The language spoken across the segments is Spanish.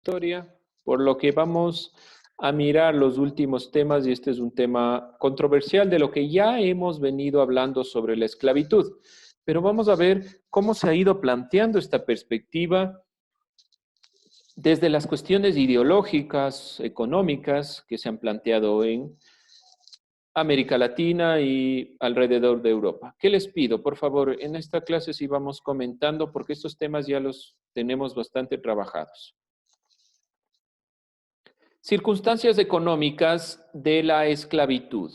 Historia, por lo que vamos a mirar los últimos temas, y este es un tema controversial de lo que ya hemos venido hablando sobre la esclavitud. Pero vamos a ver cómo se ha ido planteando esta perspectiva desde las cuestiones ideológicas, económicas, que se han planteado en América Latina y alrededor de Europa. ¿Qué les pido? Por favor, en esta clase sí vamos comentando, porque estos temas ya los tenemos bastante trabajados. Circunstancias económicas de la esclavitud.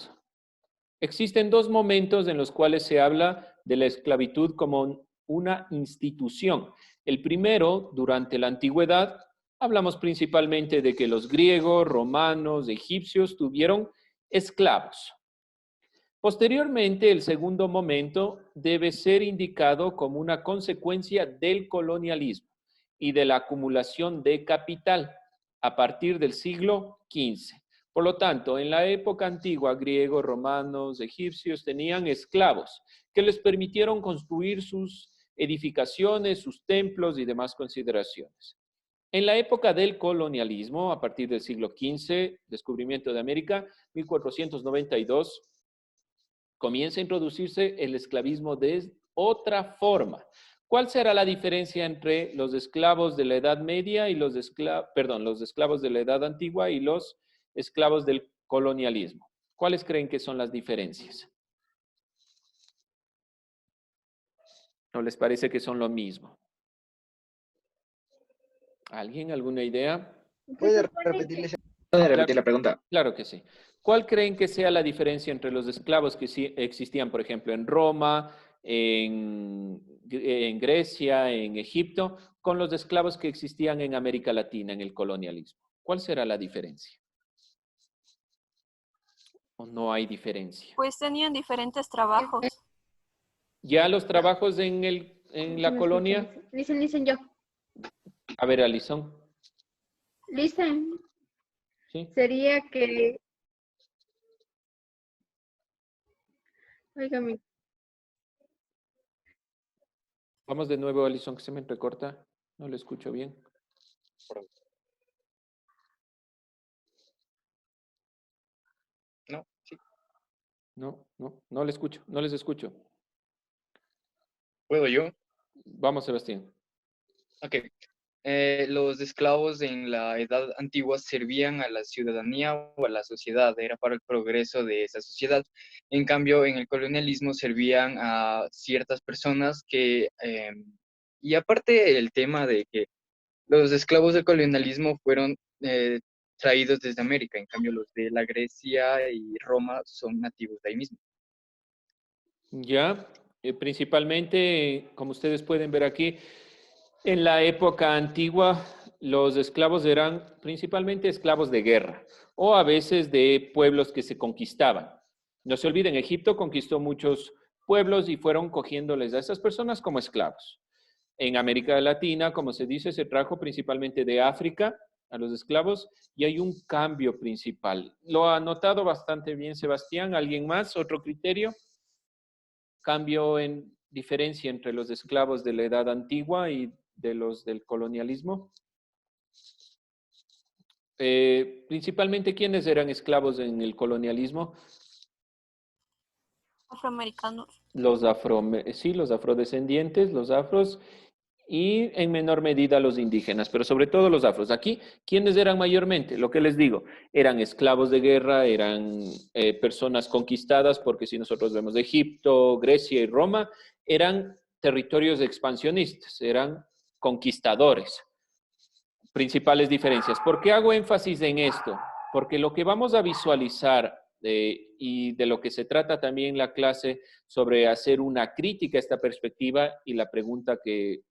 Existen dos momentos en los cuales se habla de la esclavitud como una institución. El primero, durante la antigüedad, hablamos principalmente de que los griegos, romanos, egipcios tuvieron esclavos. Posteriormente, el segundo momento debe ser indicado como una consecuencia del colonialismo y de la acumulación de capital a partir del siglo XV. Por lo tanto, en la época antigua, griegos, romanos, egipcios tenían esclavos que les permitieron construir sus edificaciones, sus templos y demás consideraciones. En la época del colonialismo, a partir del siglo XV, descubrimiento de América, 1492, comienza a introducirse el esclavismo de otra forma. ¿Cuál será la diferencia entre los esclavos de la Edad Media y los esclavos de la Edad Antigua y los esclavos del colonialismo? ¿Cuáles creen que son las diferencias? ¿No les parece que son lo mismo? ¿Alguien? ¿Alguna idea? ¿Puede repetir la pregunta? Claro que sí. ¿Cuál creen que sea la diferencia entre los esclavos que sí existían, por ejemplo, en Roma, en Grecia, en Egipto, con los esclavos que existían en América Latina, en el colonialismo? ¿Cuál será la diferencia? ¿O no hay diferencia? Pues tenían diferentes trabajos. ¿Ya los trabajos en la colonia? Listen, yo. A ver, Alison. Listen. ¿Sí? Sería que... Óigame. Vamos de nuevo, Alison, que se me entrecorta. No le escucho bien. No, sí. No le escucho, no les escucho. ¿Puedo yo? Vamos, Sebastián. Ok. Los esclavos en la edad antigua servían a la ciudadanía o a la sociedad, era para el progreso de esa sociedad. En cambio, en el colonialismo servían a ciertas personas que, y aparte el tema de que los esclavos del colonialismo fueron traídos desde América, en cambio los de la Grecia y Roma son nativos de ahí mismo. Ya, principalmente, como ustedes pueden ver aquí, en la época antigua, los esclavos eran principalmente esclavos de guerra o a veces de pueblos que se conquistaban. No se olviden, Egipto conquistó muchos pueblos y fueron cogiéndoles a esas personas como esclavos. En América Latina, como se dice, se trajo principalmente de África a los esclavos y hay un cambio principal. Lo ha notado bastante bien Sebastián. ¿Alguien más? ¿Otro criterio? Cambio en diferencia entre los esclavos de la edad antigua y de los del colonialismo. Principalmente, ¿quiénes eran esclavos en el colonialismo? Afroamericanos. Los afrodescendientes, los afros, y en menor medida los indígenas, pero sobre todo los afros. Aquí, ¿quiénes eran mayormente? Lo que les digo, eran esclavos de guerra, eran personas conquistadas, porque si nosotros vemos Egipto, Grecia y Roma, eran territorios expansionistas, eran conquistadores. Principales diferencias. ¿Por qué hago énfasis en esto? Porque lo que vamos a visualizar y de lo que se trata también la clase sobre hacer una crítica a esta perspectiva y la pregunta que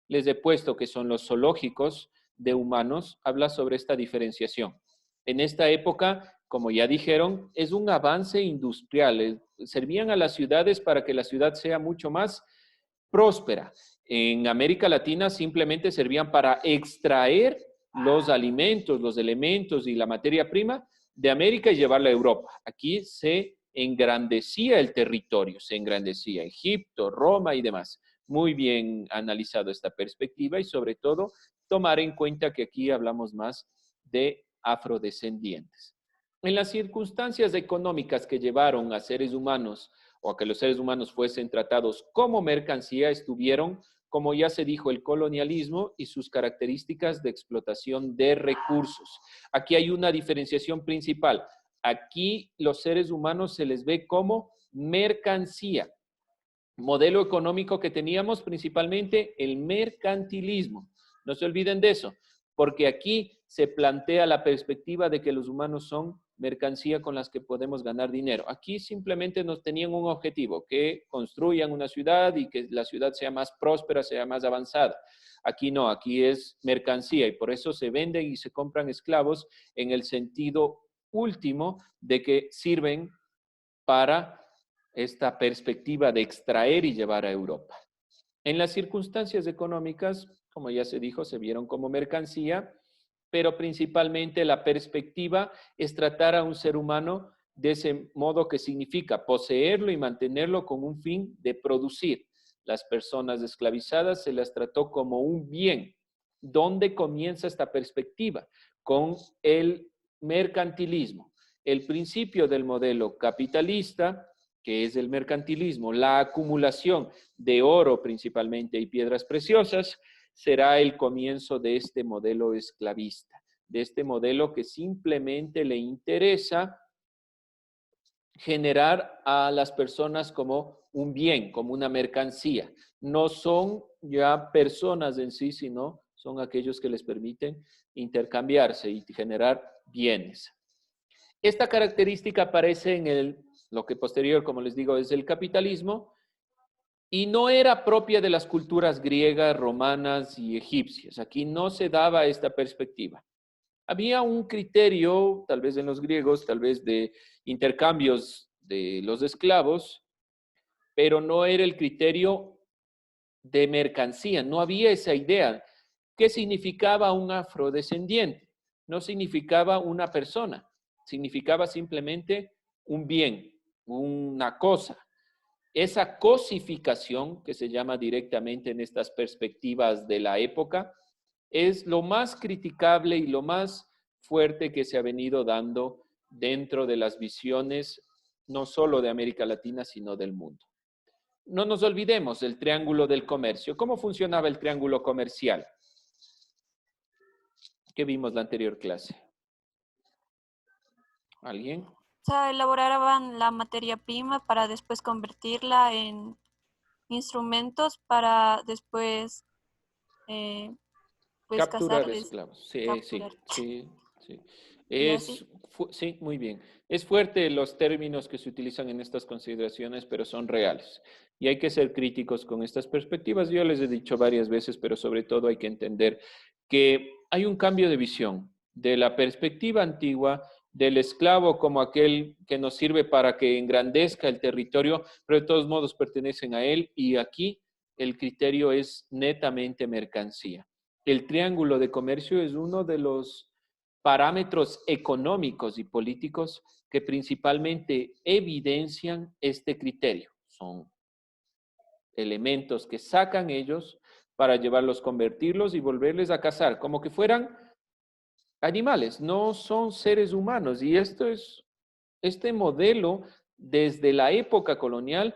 les he puesto, que son los zoológicos de humanos, habla sobre esta diferenciación. En esta época, como ya dijeron, es un avance industrial. Servían a las ciudades para que la ciudad sea mucho más próspera. En América Latina simplemente servían para extraer los alimentos, los elementos y la materia prima de América y llevarla a Europa. Aquí se engrandecía el territorio, se engrandecía Egipto, Roma y demás. Muy bien analizado esta perspectiva y sobre todo tomar en cuenta que aquí hablamos más de afrodescendientes. En las circunstancias económicas que llevaron a seres humanos o a que los seres humanos fuesen tratados como mercancía, estuvieron, como ya se dijo, el colonialismo y sus características de explotación de recursos. Aquí hay una diferenciación principal. Aquí los seres humanos se les ve como mercancía. Modelo económico que teníamos principalmente el mercantilismo. No se olviden de eso, porque aquí se plantea la perspectiva de que los humanos son mercancía con las que podemos ganar dinero. Aquí simplemente nos tenían un objetivo, que construyan una ciudad y que la ciudad sea más próspera, sea más avanzada. Aquí no, aquí es mercancía y por eso se venden y se compran esclavos en el sentido último de que sirven para esta perspectiva de extraer y llevar a Europa. En las circunstancias económicas, como ya se dijo, se vieron como mercancía, pero principalmente la perspectiva es tratar a un ser humano de ese modo que significa poseerlo y mantenerlo con un fin de producir. Las personas esclavizadas se las trató como un bien. ¿Dónde comienza esta perspectiva? Con el mercantilismo. El principio del modelo capitalista, que es el mercantilismo, la acumulación de oro principalmente y piedras preciosas, será el comienzo de este modelo esclavista, de este modelo que simplemente le interesa generar a las personas como un bien, como una mercancía. No son ya personas en sí, sino son aquellos que les permiten intercambiarse y generar bienes. Esta característica aparece en lo que posterior, como les digo, es el capitalismo, y no era propia de las culturas griegas, romanas y egipcias. Aquí no se daba esta perspectiva. Había un criterio, tal vez en los griegos, tal vez de intercambios de los esclavos, pero no era el criterio de mercancía. No había esa idea. ¿Qué significaba un afrodescendiente? No significaba una persona, significaba simplemente un bien, una cosa. Esa cosificación, que se llama directamente en estas perspectivas de la época, es lo más criticable y lo más fuerte que se ha venido dando dentro de las visiones, no solo de América Latina, sino del mundo. No nos olvidemos del triángulo del comercio. ¿Cómo funcionaba el triángulo comercial? ¿Qué vimos la anterior clase? ¿Alguien? O sea, elaboraban la materia prima para después convertirla en instrumentos para después pues Capturar cazarles, esclavos. Sí, capturar. sí. Y así. Sí, muy bien. Es fuerte los términos que se utilizan en estas consideraciones, pero son reales. Y hay que ser críticos con estas perspectivas. Yo les he dicho varias veces, pero sobre todo hay que entender que hay un cambio de visión de la perspectiva antigua del esclavo como aquel que nos sirve para que engrandezca el territorio, pero de todos modos pertenecen a él. Y aquí el criterio es netamente mercancía. El triángulo de comercio es uno de los parámetros económicos y políticos que principalmente evidencian este criterio. Son elementos que sacan ellos para llevarlos, convertirlos y volverles a cazar, como que fueran animales, no son seres humanos. Y este modelo, desde la época colonial,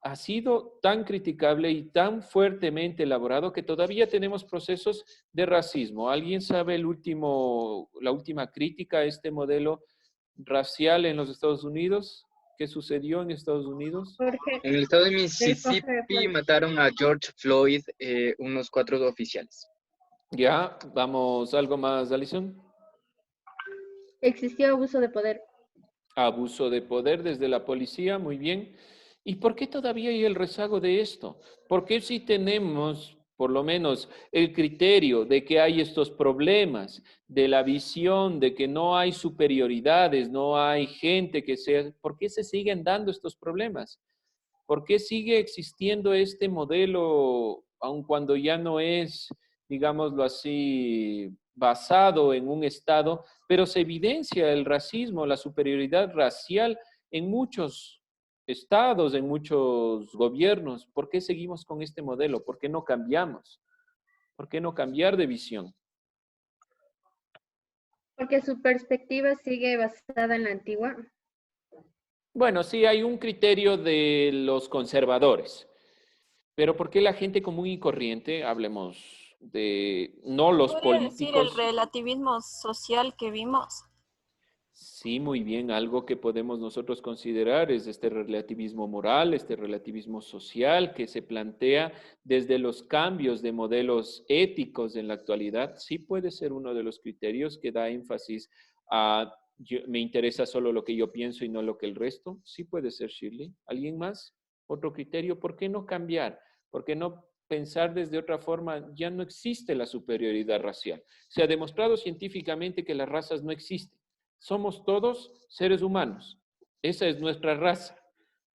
ha sido tan criticable y tan fuertemente elaborado que todavía tenemos procesos de racismo. ¿Alguien sabe la última crítica a este modelo racial en los Estados Unidos? ¿Qué sucedió en Estados Unidos? Jorge, En el estado de Jorge Mississippi Flores. mataron a George Floyd, unos 4 oficiales. Ya, vamos, ¿algo más, Alison? Existió abuso de poder. Abuso de poder desde la policía, muy bien. ¿Y por qué todavía hay el rezago de esto? ¿Por qué si tenemos, por lo menos, el criterio de que hay estos problemas, de la visión de que no hay superioridades, no hay gente que sea, ¿por qué se siguen dando estos problemas? ¿Por qué sigue existiendo este modelo, aun cuando ya no es, digámoslo así, basado en un Estado, pero se evidencia el racismo, la superioridad racial en muchos estados, en muchos gobiernos? ¿Por qué seguimos con este modelo? ¿Por qué no cambiamos? ¿Por qué no cambiar de visión? porque su perspectiva sigue basada en la antigua. Bueno, sí hay un criterio de los conservadores, pero ¿por qué la gente común y corriente, hablemos de no los Podría decir el políticos? relativismo social que vimos. Sí, muy bien. Algo que podemos nosotros considerar es este relativismo moral, este relativismo social que se plantea desde los cambios de modelos éticos en la actualidad. Sí puede ser uno de los criterios que da énfasis a me interesa solo lo que yo pienso y no lo que el resto. Sí puede ser, Shirley. ¿Alguien más? Otro criterio. ¿Por qué no cambiar? ¿Por qué no pensar desde otra forma? Ya no existe la superioridad racial. Se ha demostrado científicamente que las razas no existen. Somos todos seres humanos. Esa es nuestra raza,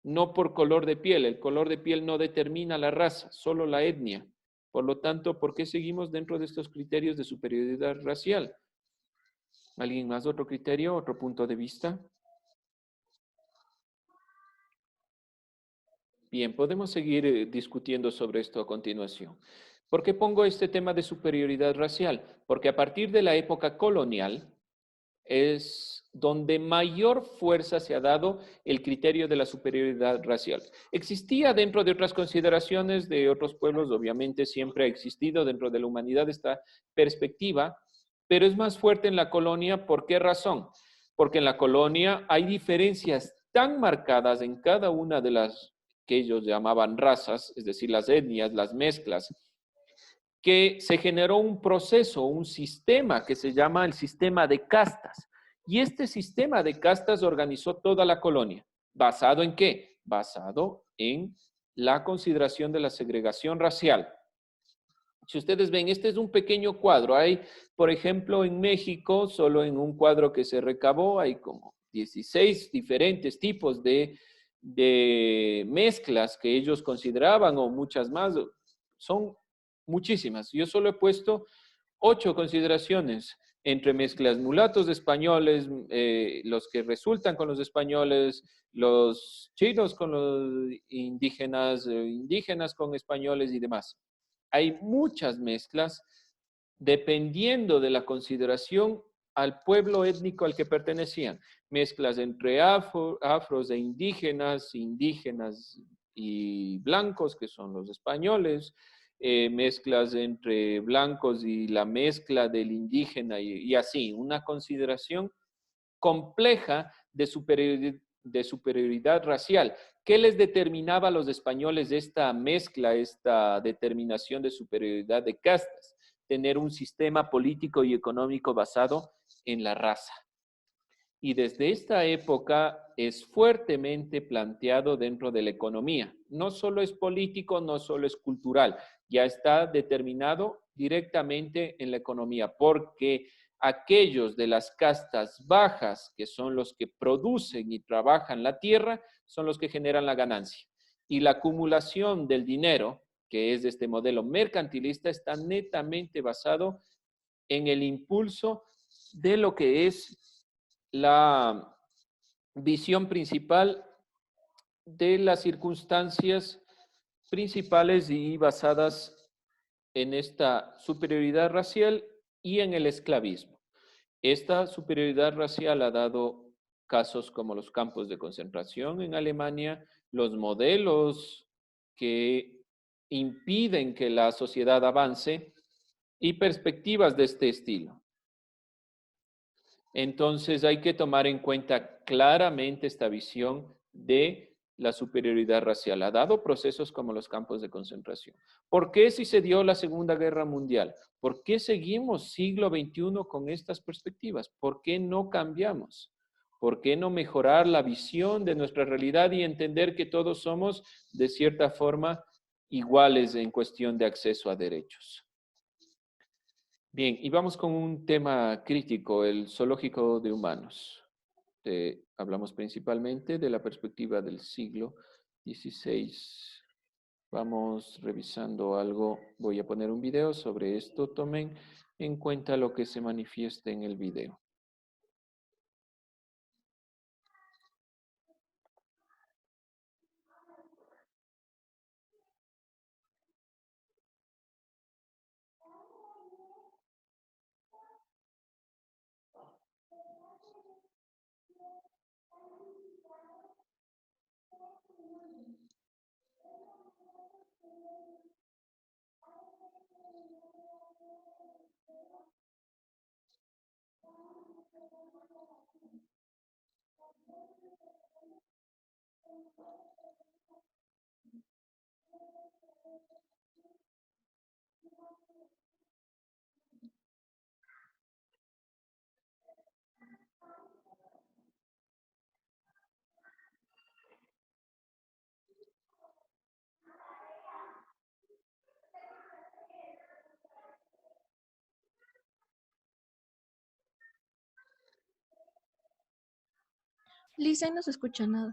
no por color de piel. El color de piel no determina la raza, solo la etnia. Por lo tanto, ¿por qué seguimos dentro de estos criterios de superioridad racial? ¿Alguien más? ¿Otro criterio? ¿Otro punto de vista? Bien, podemos seguir discutiendo sobre esto a continuación. ¿Por qué pongo este tema de superioridad racial? Porque a partir de la época colonial, es donde mayor fuerza se ha dado el criterio de la superioridad racial. Existía dentro de otras consideraciones de otros pueblos, obviamente siempre ha existido dentro de la humanidad esta perspectiva, pero es más fuerte en la colonia. ¿Por qué razón? Porque en la colonia hay diferencias tan marcadas en cada una de las que ellos llamaban razas, es decir, las etnias, las mezclas, que se generó un proceso, un sistema que se llama el sistema de castas. Y este sistema de castas organizó toda la colonia. ¿Basado en qué? Basado en la consideración de la segregación racial. Si ustedes ven, este es un pequeño cuadro. Hay, por ejemplo, en México, solo en un cuadro que se recabó, hay como 16 diferentes tipos de mezclas que ellos consideraban, o muchas más. Son muchísimas. Yo solo he puesto 8 consideraciones entre mezclas mulatos españoles, los que resultan con los españoles, los chinos con los indígenas, indígenas con españoles y demás. Hay muchas mezclas dependiendo de la consideración al pueblo étnico al que pertenecían. Mezclas entre afros e indígenas, indígenas y blancos, que son los españoles, mezclas entre blancos y la mezcla del indígena y así, una consideración compleja de superioridad racial. ¿Qué les determinaba a los españoles esta mezcla, esta determinación de superioridad de castas? Tener un sistema político y económico basado en la raza. Y desde esta época es fuertemente planteado dentro de la economía. No solo es político, no solo es cultural, ya está determinado directamente en la economía, porque aquellos de las castas bajas, que son los que producen y trabajan la tierra, son los que generan la ganancia. Y la acumulación del dinero, que es de este modelo mercantilista, está netamente basado en el impulso de lo que es la visión principal de las circunstancias principales y basadas en esta superioridad racial y en el esclavismo. Esta superioridad racial ha dado casos como los campos de concentración en Alemania, los modelos que impiden que la sociedad avance y perspectivas de este estilo. Entonces hay que tomar en cuenta claramente esta visión de la superioridad racial. Ha dado procesos como los campos de concentración. ¿Por qué si se dio la Segunda Guerra Mundial? ¿Por qué seguimos siglo XXI con estas perspectivas? ¿Por qué no cambiamos? ¿Por qué no mejorar la visión de nuestra realidad y entender que todos somos, de cierta forma, iguales en cuestión de acceso a derechos? Bien, y vamos con un tema crítico, el zoológico de humanos. Hablamos principalmente de la perspectiva del siglo XVI. Vamos revisando algo. Voy a poner un video sobre esto. Tomen en cuenta lo que se manifiesta en el video. Lisa, no se escucha nada.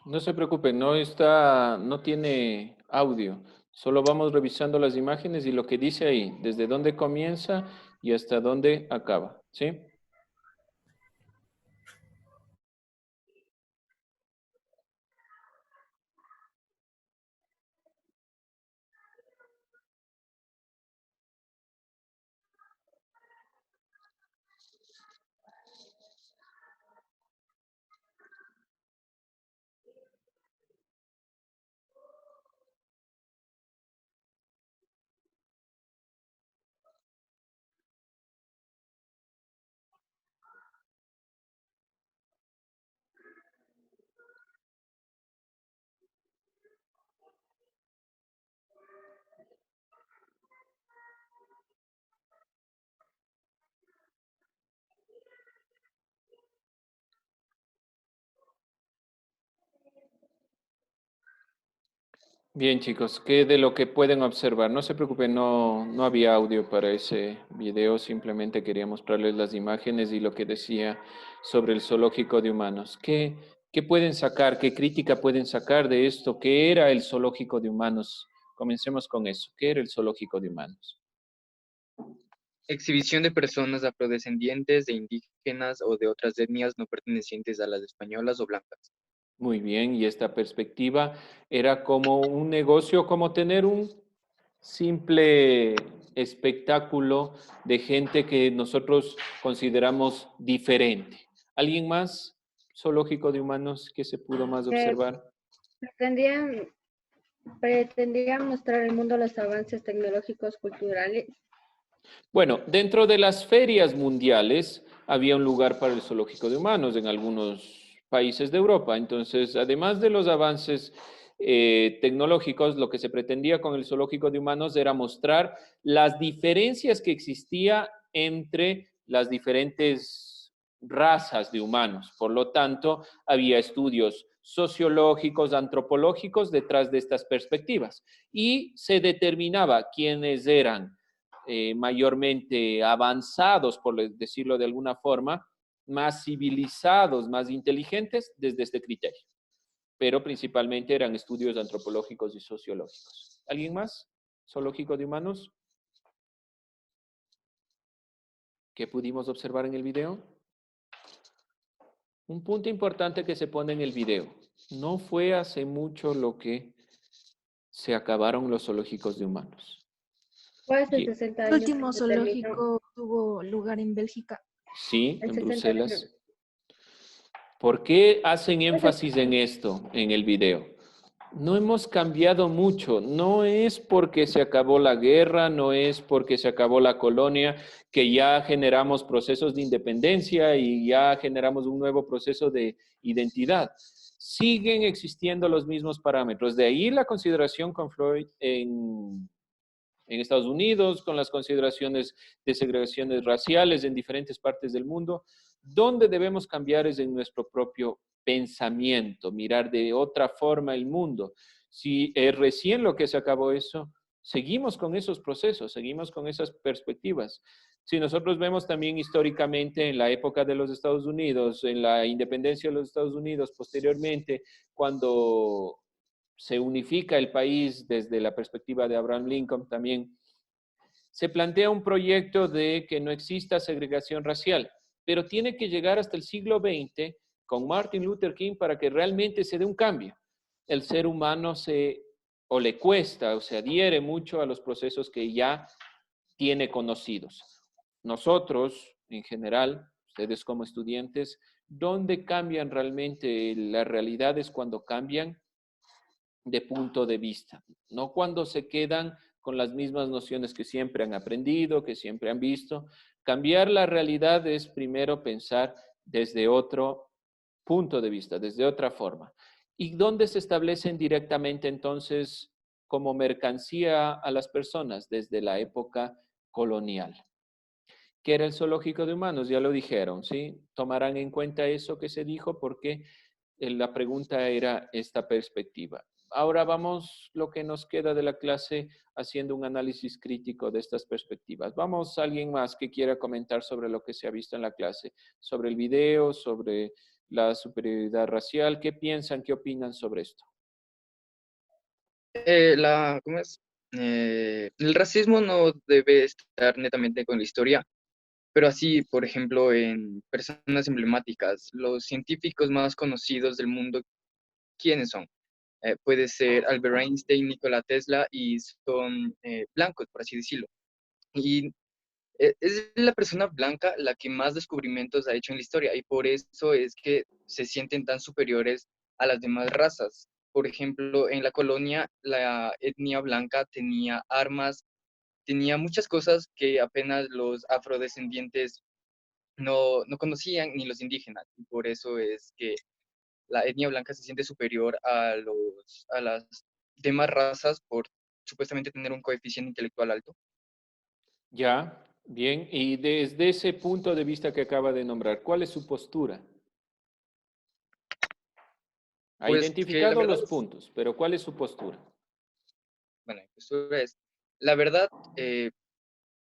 No se preocupe, no tiene audio. Solo vamos revisando las imágenes y lo que dice ahí, desde dónde comienza y hasta dónde acaba, ¿sí? Bien, chicos, ¿qué de lo que pueden observar? No se preocupen, no había audio para ese video, simplemente quería mostrarles las imágenes y lo que decía sobre el zoológico de humanos. ¿Qué pueden sacar? ¿Qué crítica pueden sacar de esto? ¿Qué era el zoológico de humanos? Comencemos con eso. ¿Qué era el zoológico de humanos? Exhibición de personas afrodescendientes, de indígenas o de otras etnias no pertenecientes a las españolas o blancas. Muy bien, y esta perspectiva era como un negocio, como tener un simple espectáculo de gente que nosotros consideramos diferente. ¿Alguien más? Zoológico de humanos que se pudo más Eh, observar. pretendían mostrar al mundo los avances tecnológicos culturales. Bueno, dentro de las ferias mundiales había un lugar para el zoológico de humanos en algunos países de Europa. Entonces, además de los avances tecnológicos, lo que se pretendía con el zoológico de humanos era mostrar las diferencias que existía entre las diferentes razas de humanos. Por lo tanto, había estudios sociológicos, antropológicos detrás de estas perspectivas y se determinaba quiénes eran mayormente avanzados, por decirlo de alguna forma, más civilizados, más inteligentes desde este criterio. Pero principalmente eran estudios antropológicos y sociológicos. ¿Alguien más? ¿Zoológico de humanos? ¿Qué pudimos observar en el video? Un punto importante que se pone en el video. No fue hace mucho lo que se acabaron los zoológicos de humanos. Fue hace ¿Qué? 60 El años último que se terminó. zoológico tuvo lugar en Bélgica. Sí, El en 69. Bruselas. ¿Por qué hacen énfasis en esto en el video? No hemos cambiado mucho, no es porque se acabó la guerra, no es porque se acabó la colonia, que ya generamos procesos de independencia y ya generamos un nuevo proceso de identidad. Siguen existiendo los mismos parámetros. De ahí la consideración con Freud en Estados Unidos, con las consideraciones de segregaciones raciales en diferentes partes del mundo. Donde debemos cambiar es en nuestro propio pensamiento, mirar de otra forma el mundo. Si es recién lo que se acabó eso, seguimos con esos procesos, seguimos con esas perspectivas. Si nosotros vemos también históricamente en la época de los Estados Unidos, en la independencia de los Estados Unidos, posteriormente, cuando se unifica el país desde la perspectiva de Abraham Lincoln también, se plantea un proyecto de que no exista segregación racial, pero tiene que llegar hasta el siglo XX con Martin Luther King para que realmente se dé un cambio. El ser humano o le cuesta o se adhiere mucho a los procesos que ya tiene conocidos. Nosotros, en general, ustedes como estudiantes, ¿dónde cambian realmente las realidades cuando cambian de punto de vista? No cuando se quedan con las mismas nociones que siempre han aprendido, que siempre han visto. Cambiar la realidad es primero pensar desde otro punto de vista, desde otra forma. ¿Y dónde se establecen directamente entonces como mercancía a las personas? Desde la época colonial. ¿Qué era el zoológico de humanos? Ya lo dijeron, ¿sí? Tomarán en cuenta eso que se dijo porque la pregunta era esta perspectiva. Ahora vamos lo que nos queda de la clase haciendo un análisis crítico de estas perspectivas. Vamos, alguien más que quiera comentar sobre lo que se ha visto en la clase, sobre el video, sobre la superioridad racial. ¿Qué piensan, qué opinan sobre esto? ¿Cómo es? El racismo no debe estar netamente con la historia, pero así, por ejemplo, en personas emblemáticas, los científicos más conocidos del mundo, ¿quiénes son? Puede ser Albert Einstein, Nikola Tesla, y son blancos, por así decirlo. Y es la persona blanca la que más descubrimientos ha hecho en la historia, y por eso es que se sienten tan superiores a las demás razas. Por ejemplo, en la colonia, la etnia blanca tenía armas, tenía muchas cosas que apenas los afrodescendientes no conocían, ni los indígenas. Y por eso es que la etnia blanca se siente superior a las demás razas por supuestamente tener un coeficiente intelectual alto. Ya, bien. Y desde ese punto de vista que acaba de nombrar, ¿cuál es su postura? Ha Pues que la identificado verdad los puntos, pero ¿cuál es su postura? bueno, mi postura es, la verdad,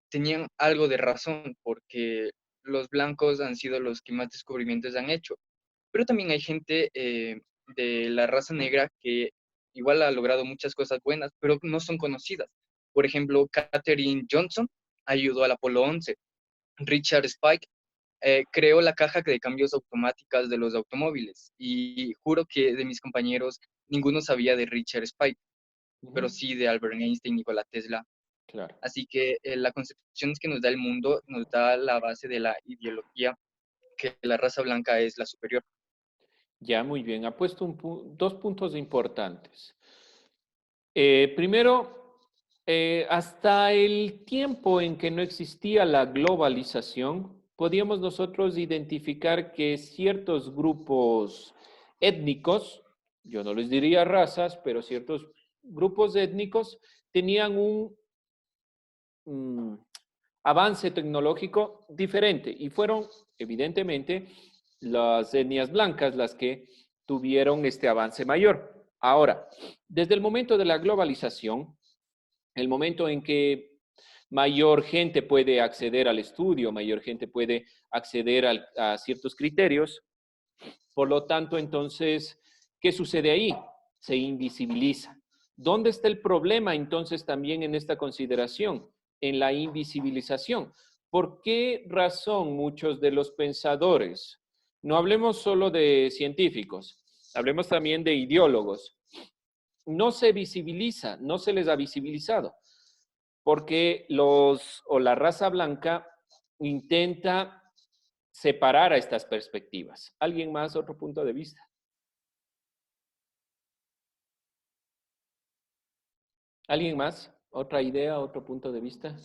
tenían algo de razón, porque los blancos han sido los que más descubrimientos han hecho, pero también hay gente de la raza negra que igual ha logrado muchas cosas buenas, pero no son conocidas. Por ejemplo, Katherine Johnson ayudó al Apolo 11. Richard Spike creó la caja de cambios automáticas de los automóviles, y juro que de mis compañeros ninguno sabía de Richard Spike, pero Ujú. sí de Albert Einstein, Nikola Tesla. Claro. Así que la concepción que nos da el mundo nos da la base de la ideología que la raza blanca es la superior. Ya, muy bien. Ha puesto dos puntos importantes. Primero, hasta el tiempo en que no existía la globalización, podíamos nosotros identificar que ciertos grupos étnicos, yo no les diría razas, pero ciertos grupos étnicos tenían un mm, avance tecnológico diferente y fueron evidentemente las etnias blancas las que tuvieron este avance mayor. Ahora, desde el momento de la globalización, el momento en que mayor gente puede acceder al estudio, mayor gente puede acceder a ciertos criterios, por lo tanto, entonces, ¿qué sucede ahí? Se invisibiliza. ¿Dónde está el problema entonces también en esta consideración? En la invisibilización. ¿Por qué razón muchos de los pensadores, no hablemos solo de científicos, hablemos también de ideólogos, no se visibiliza, no se les ha visibilizado? Porque la raza blanca intenta separar a estas perspectivas. ¿Alguien más, otro punto de vista? ¿Alguien más? ¿Otra idea, otro punto de vista?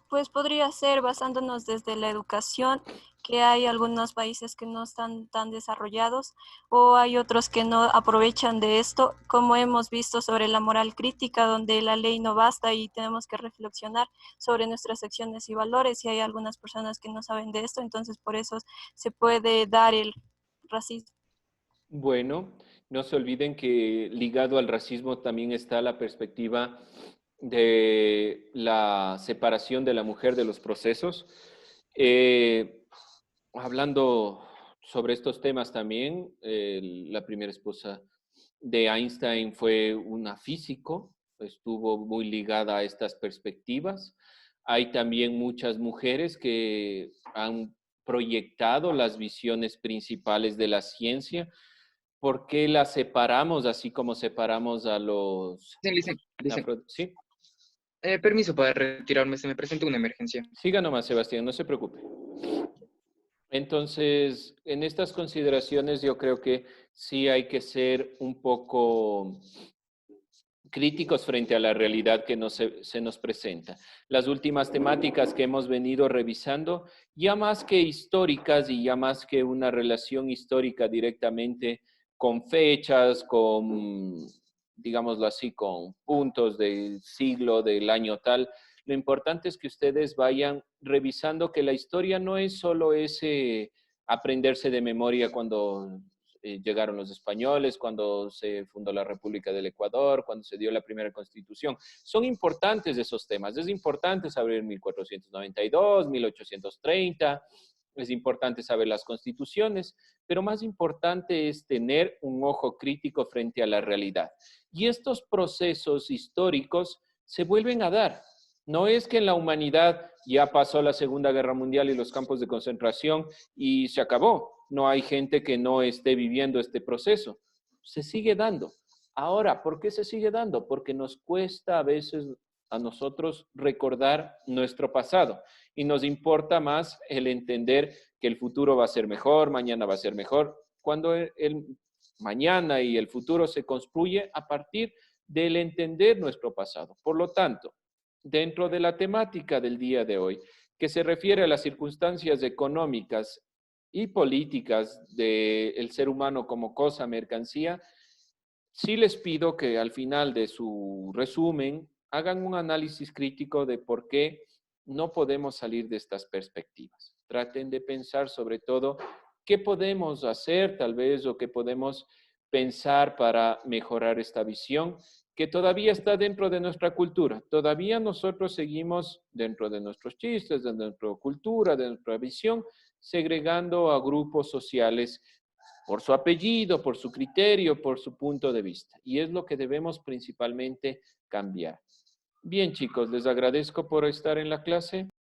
Pues podría ser basándonos desde la educación, que hay algunos países que no están tan desarrollados o hay otros que no aprovechan de esto, como hemos visto sobre la moral crítica, donde la ley no basta y tenemos que reflexionar sobre nuestras acciones y valores, y hay algunas personas que no saben de esto, entonces por eso se puede dar el racismo. Bueno, no se olviden que ligado al racismo también está la perspectiva de la separación de la mujer de los procesos. Hablando sobre estos temas también, la primera esposa de Einstein fue una físico, estuvo muy ligada a estas perspectivas. Hay también muchas mujeres que han proyectado las visiones principales de la ciencia. ¿Por qué las separamos así como separamos a los... Dicen, ¿Sí? permiso para retirarme, se me presenta una emergencia. Siga nomás, Sebastián, no se preocupe. Entonces, en estas consideraciones yo creo que sí hay que ser un poco críticos frente a la realidad que se nos presenta. Las últimas temáticas que hemos venido revisando, ya más que históricas y ya más que una relación histórica directamente con fechas, con, digámoslo así, con puntos del siglo, del año tal, lo importante es que ustedes vayan revisando que la historia no es solo ese aprenderse de memoria cuando llegaron los españoles, cuando se fundó la República del Ecuador, cuando se dio la primera constitución. Son importantes esos temas. Es importante saber 1492, 1830, es importante saber las constituciones, pero más importante es tener un ojo crítico frente a la realidad. Y estos procesos históricos se vuelven a dar. No es que en la humanidad ya pasó la Segunda Guerra Mundial y los campos de concentración y se acabó. No hay gente que no esté viviendo este proceso. Se sigue dando. Ahora, ¿por qué se sigue dando? Porque nos cuesta a veces a nosotros recordar nuestro pasado y nos importa más el entender que el futuro va a ser mejor, mañana va a ser mejor, cuando el mañana y el futuro se construye a partir del entender nuestro pasado. Por lo tanto, dentro de la temática del día de hoy, que se refiere a las circunstancias económicas y políticas del ser humano como cosa, mercancía, sí les pido que al final de su resumen hagan un análisis crítico de por qué no podemos salir de estas perspectivas. Traten de pensar sobre todo qué podemos hacer tal vez o qué podemos pensar para mejorar esta visión que todavía está dentro de nuestra cultura. Todavía nosotros seguimos dentro de nuestros chistes, de nuestra cultura, de nuestra visión, segregando a grupos sociales por su apellido, por su criterio, por su punto de vista. Y es lo que debemos principalmente cambiar. Bien, chicos, les agradezco por estar en la clase.